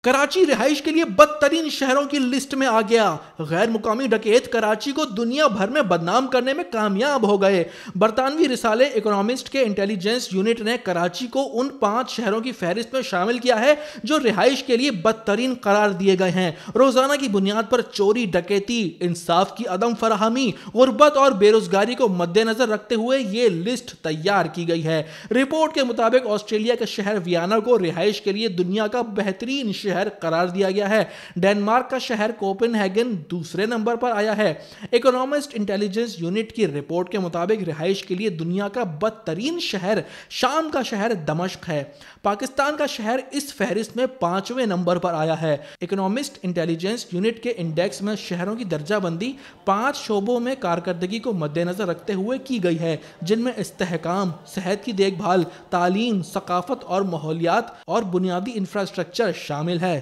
کراچی رہائش کے لیے بدترین شہروں کی لسٹ میں آ گیا۔ غیر مقامی ڈکیت کراچی کو دنیا بھر میں بدنام کرنے میں کامیاب ہو گئے۔ برطانوی رسالے اکنامسٹ کے انٹیلیجنس یونٹ نے کراچی کو ان 5 شہروں کی فہرست میں شامل کیا ہے جو رہائش کے لیے بدترین قرار دیے گئے ہیں۔ روزانہ کی بنیاد پر چوری، ڈکیتی، انصاف کی عدم فراہمی، غربت اور بے روزگاری کو مد نظر رکھتے ہوئے یہ لسٹ تیار کی گئی ہے۔ رپورٹ کے مطابق آسٹریلیا کے شہر ویانا کو رہائش کے لیے دنیا کا بہترین شہر قرار دیا گیا ہے۔ ڈنمارک کا شہر کوپن ہیگن دوسرے نمبر پر آیا ہے۔ اکنامسٹ انٹیلیجنس یونٹ کی رپورٹ کے مطابق رہائش کے لیے دنیا کا بدترین شہر شام کا شہر دمشق ہے۔ پاکستان کا شہر اس فہرست میں 5ویں نمبر پر آیا ہے۔ اکنامسٹ انٹیلیجنس یونٹ کے انڈیکس میں شہروں کی درجہ بندی 5 شعبوں میں کارکردگی کو مد نظر رکھتے ہوئے کی گئی ہے، جن میں استحکام، صحت کی دیکھ بھال، تعلیم، ثقافت اور ماحولیات اور بنیادی انفراسٹرکچر شامل ہے۔